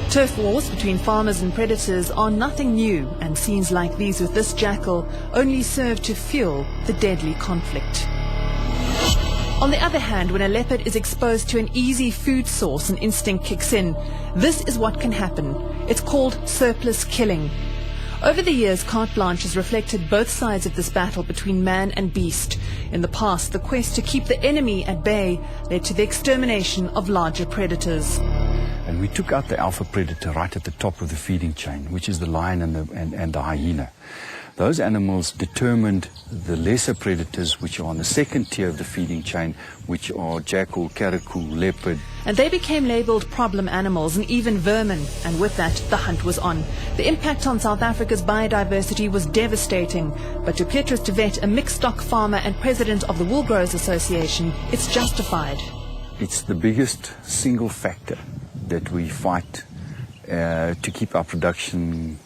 Turf wars between farmers and predators are nothing new, and scenes like these with this jackal only serve to fuel the deadly conflict. On the other hand, when a leopard is exposed to an easy food source and instinct kicks in, this is what can happen. It's called surplus killing. Over the years, carte blanche has reflected both sides of this battle between man and beast. In the past, the quest to keep the enemy at bay led to the extermination of larger predators. And we took out the alpha predator right at the top of the feeding chain, which is the lion and the hyena. Those animals determined the lesser predators, which are on the second tier of the feeding chain, which are jackal, caracou, leopard. And they became labelled problem animals and even vermin, and with that, the hunt was on. The impact on South Africa's biodiversity was devastating, but to Petrus de Wet, a mixed stock farmer and president of the Wool Growers Association, it's justified. It's the biggest single factor that we fight to keep our production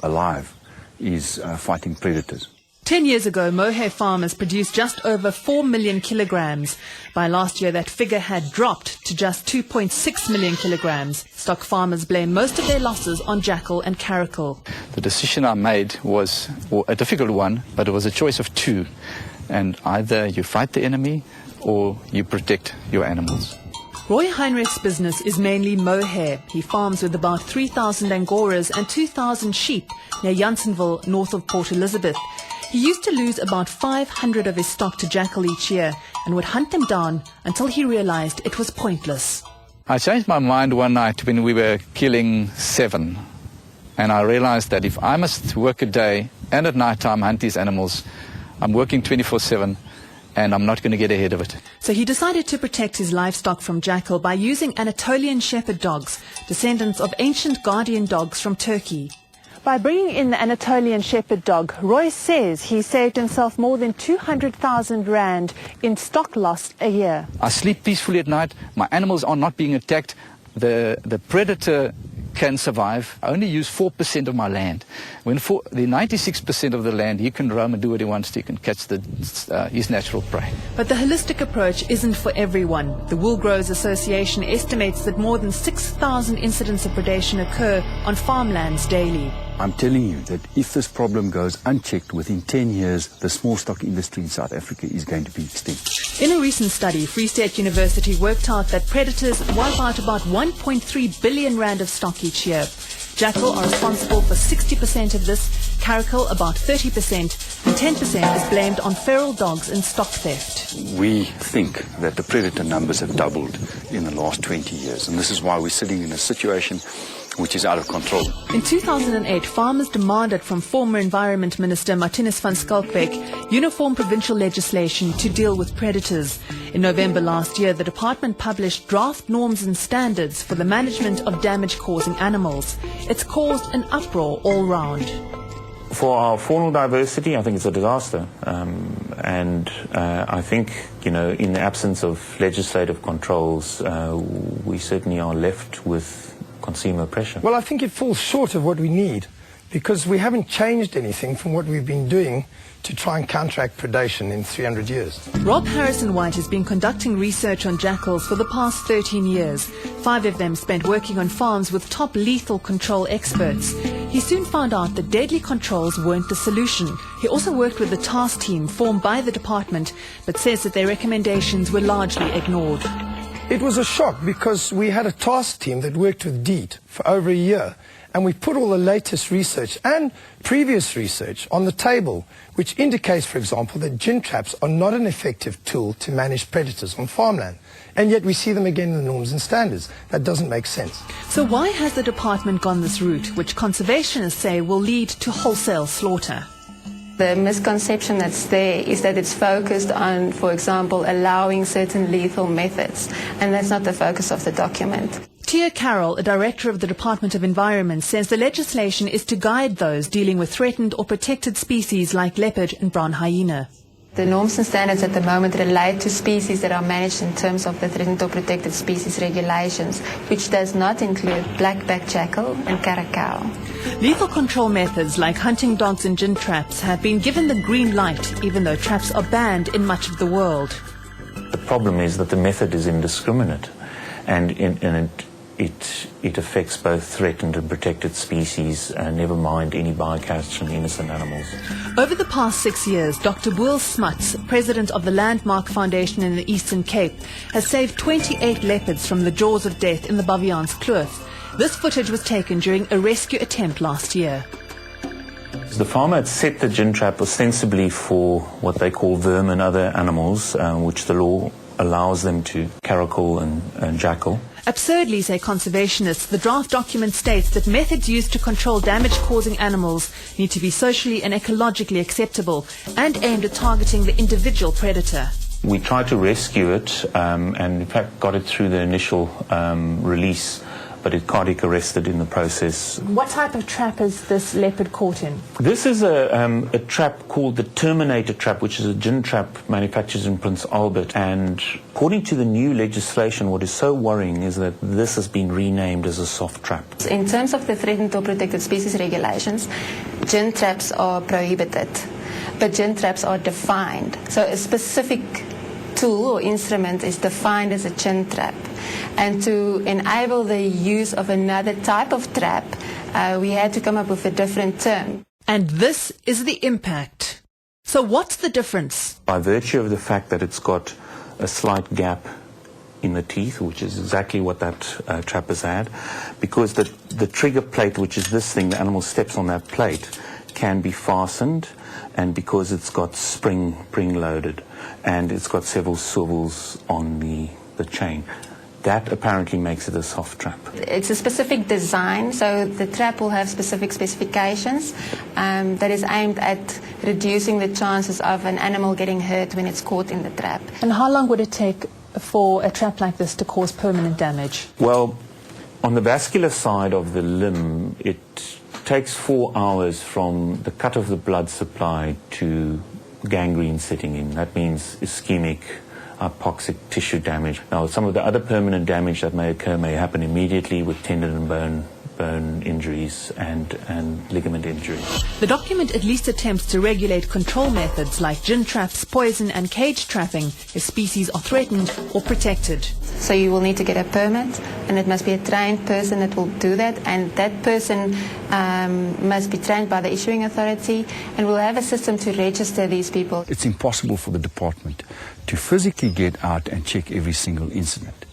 alive, is fighting predators. 10 years ago, mohair farmers produced just over 4 million kilograms. By last year, that figure had dropped to just 2.6 million kilograms. Stock farmers blame most of their losses on jackal and caracal. The decision I made was a difficult one, but it was a choice of two. And either you fight the enemy or you protect your animals. Roy Heinrich's business is mainly mohair. He farms with about 3,000 Angoras and 2,000 sheep near Janssenville, north of Port Elizabeth. He used to lose about 500 of his stock to jackal each year and would hunt them down until he realized it was pointless. I changed my mind one night when we were killing 7. And I realized that if I must work a day and at night time hunt these animals, I'm working 24/7. And I'm not going to get ahead of it. So he decided to protect his livestock from jackal by using Anatolian shepherd dogs, descendants of ancient guardian dogs from Turkey. By bringing in the Anatolian shepherd dog, Roy says he saved himself more than 200,000 rand in stock loss a year. I sleep peacefully at night. My animals are not being attacked. The predator can survive. I only use 4% of my land. When for the 96% of the land, he can roam and do what he wants to. He can catch his natural prey. But the holistic approach isn't for everyone. The Wool Growers Association estimates that more than 6,000 incidents of predation occur on farmlands daily. I'm telling you that if this problem goes unchecked, within 10 years, the small stock industry in South Africa is going to be extinct. In a recent study, Free State University worked out that predators wipe out about 1.3 billion rand of stock each year. Jackal are responsible for 60% of this, caracal about 30%, and 10% is blamed on feral dogs and stock theft. We think that the predator numbers have doubled in the last 20 years, and this is why we're sitting in a situation which is out of control. In 2008, farmers demanded from former Environment Minister Martinus van Schalkwyk uniform provincial legislation to deal with predators. In November last year, the department published draft norms and standards for the management of damage-causing animals. It's caused an uproar all round. For our faunal diversity, I think it's a disaster. I think, in the absence of legislative controls, we certainly are left with consumer pressure. Well, I think it falls short of what we need, because we haven't changed anything from what we've been doing to try and counteract predation in 300 years. Rob Harrison-White has been conducting research on jackals for the past 13 years. 5 of them spent working on farms with top lethal control experts. He soon found out that deadly controls weren't the solution. He also worked with the task team formed by the department, but says that their recommendations were largely ignored. It was a shock because we had a task team that worked with DEET for over a year, and we put all the latest research and previous research on the table, which indicates, for example, that gin traps are not an effective tool to manage predators on farmland. And yet we see them again in the norms and standards. That doesn't make sense. So why has the department gone this route, which conservationists say will lead to wholesale slaughter? The misconception that's there is that it's focused on, for example, allowing certain lethal methods, and that's not the focus of the document. Thea Carroll, a director of the Department of Environment, says the legislation is to guide those dealing with threatened or protected species like leopard and brown hyena. The norms and standards at the moment relate to species that are managed in terms of the threatened or protected species regulations, which does not include black-backed jackal and caracal. Lethal control methods like hunting dogs and gin traps have been given the green light, even though traps are banned in much of the world. The problem is that the method is indiscriminate, and it affects both threatened and protected species, never mind any bycatch and innocent animals. Over the past 6 years, Dr. Bool Smuts, president of the Landmark Foundation in the Eastern Cape, has saved 28 leopards from the jaws of death in the Baviaans Kloof. This footage was taken during a rescue attempt last year. The farmer had set the gin trap ostensibly for what they call vermin and other animals, which the law allows them to, Carroll and JACKAL. Absurdly, say conservationists, the draft document states that methods used to control damage-causing animals need to be socially and ecologically acceptable and aimed at targeting the individual predator. We tried to rescue it and in fact got it through the initial release, but it cardiac arrested in the process. What type of trap is this leopard caught in? This is a trap called the Terminator trap, which is a gin trap manufactured in Prince Albert. And according to the new legislation, what is so worrying is that this has been renamed as a soft trap. In terms of the threatened or protected species regulations, gin traps are prohibited, but gin traps are defined. So a specific tool or instrument is defined as a gin trap. And to enable the use of another type of trap, we had to come up with a different term. And this is the impact. So what's the difference? By virtue of the fact that it's got a slight gap in the teeth, which is exactly what that trap has had, because the trigger plate, which is this thing, the animal steps on that plate, can be fastened, and because it's got spring loaded, and it's got several swivels on the chain. That apparently makes it a soft trap. It's a specific design, so the trap will have specific specifications that is aimed at reducing the chances of an animal getting hurt when it's caught in the trap. And how long would it take for a trap like this to cause permanent damage? Well, on the vascular side of the limb, it takes 4 hours from the cut of the blood supply to gangrene setting in. That means ischemic, hypoxic tissue damage. Now, some of the other permanent damage that may occur may happen immediately with tendon and bone injuries and ligament injuries. The document at least attempts to regulate control methods like gin traps, poison and cage trapping if species are threatened or protected. So you will need to get a permit, and it must be a trained person that will do that, and that person must be trained by the issuing authority, and we'll have a system to register these people. It's impossible for the department to physically get out and check every single incident.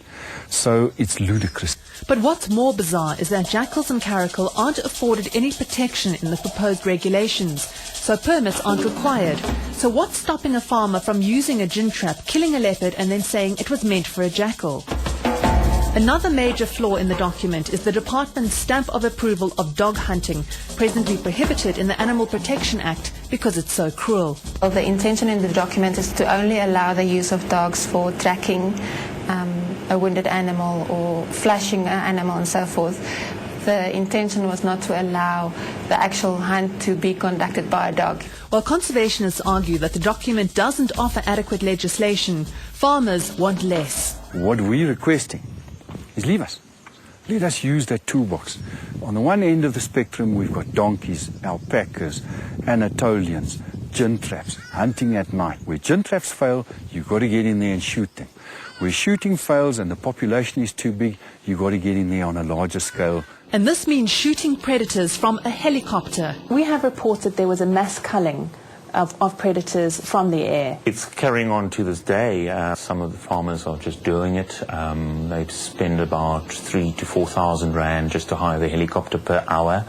So it's ludicrous. But what's more bizarre is that jackals and Carroll aren't afforded any protection in the proposed regulations, so permits aren't required. So what's stopping a farmer from using a gin trap, killing a leopard and then saying it was meant for a jackal? Another major flaw in the document is the department's stamp of approval of dog hunting, presently prohibited in the Animal Protection Act because it's so cruel. Well, the intention in the document is to only allow the use of dogs for tracking a wounded animal or flashing an animal and so forth. The intention was not to allow the actual hunt to be conducted by a dog. While conservationists argue that the document doesn't offer adequate legislation, farmers want less. What we're requesting is leave us. Let us use that toolbox. On the one end of the spectrum, we've got donkeys, alpacas, Anatolians, gin traps, hunting at night. Where gin traps fail, you've got to get in there and shoot them. Where shooting fails and the population is too big, you've got to get in there on a larger scale. And this means shooting predators from a helicopter. We have reports that there was a mass culling of predators from the air. It's carrying on to this day. Some of the farmers are just doing it. They spend about 3,000 to 4,000 rand just to hire the helicopter per hour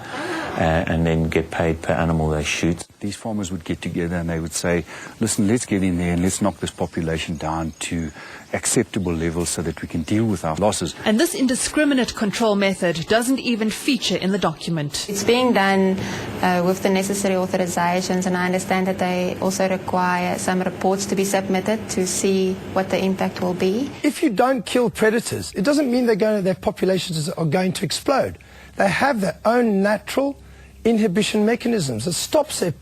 and then get paid per animal they shoot. These farmers would get together and they would say, listen, let's get in there and let's knock this population down to acceptable levels so that we can deal with our losses. And this indiscriminate control method doesn't even feature in the document. It's being done with the necessary authorizations, and I understand that they also require some reports to be submitted to see what the impact will be. If you don't kill predators, it doesn't mean their populations are going to explode. They have their own natural inhibition mechanisms that stops their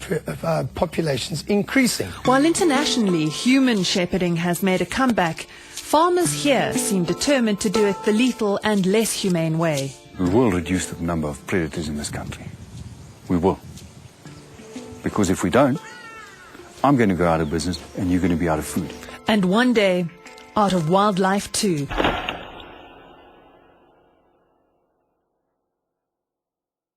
populations increasing. While internationally human shepherding has made a comeback, farmers here seem determined to do it the lethal and less humane way. We will reduce the number of predators in this country. We will. Because if we don't, I'm going to go out of business and you're going to be out of food. And one day, out of wildlife too.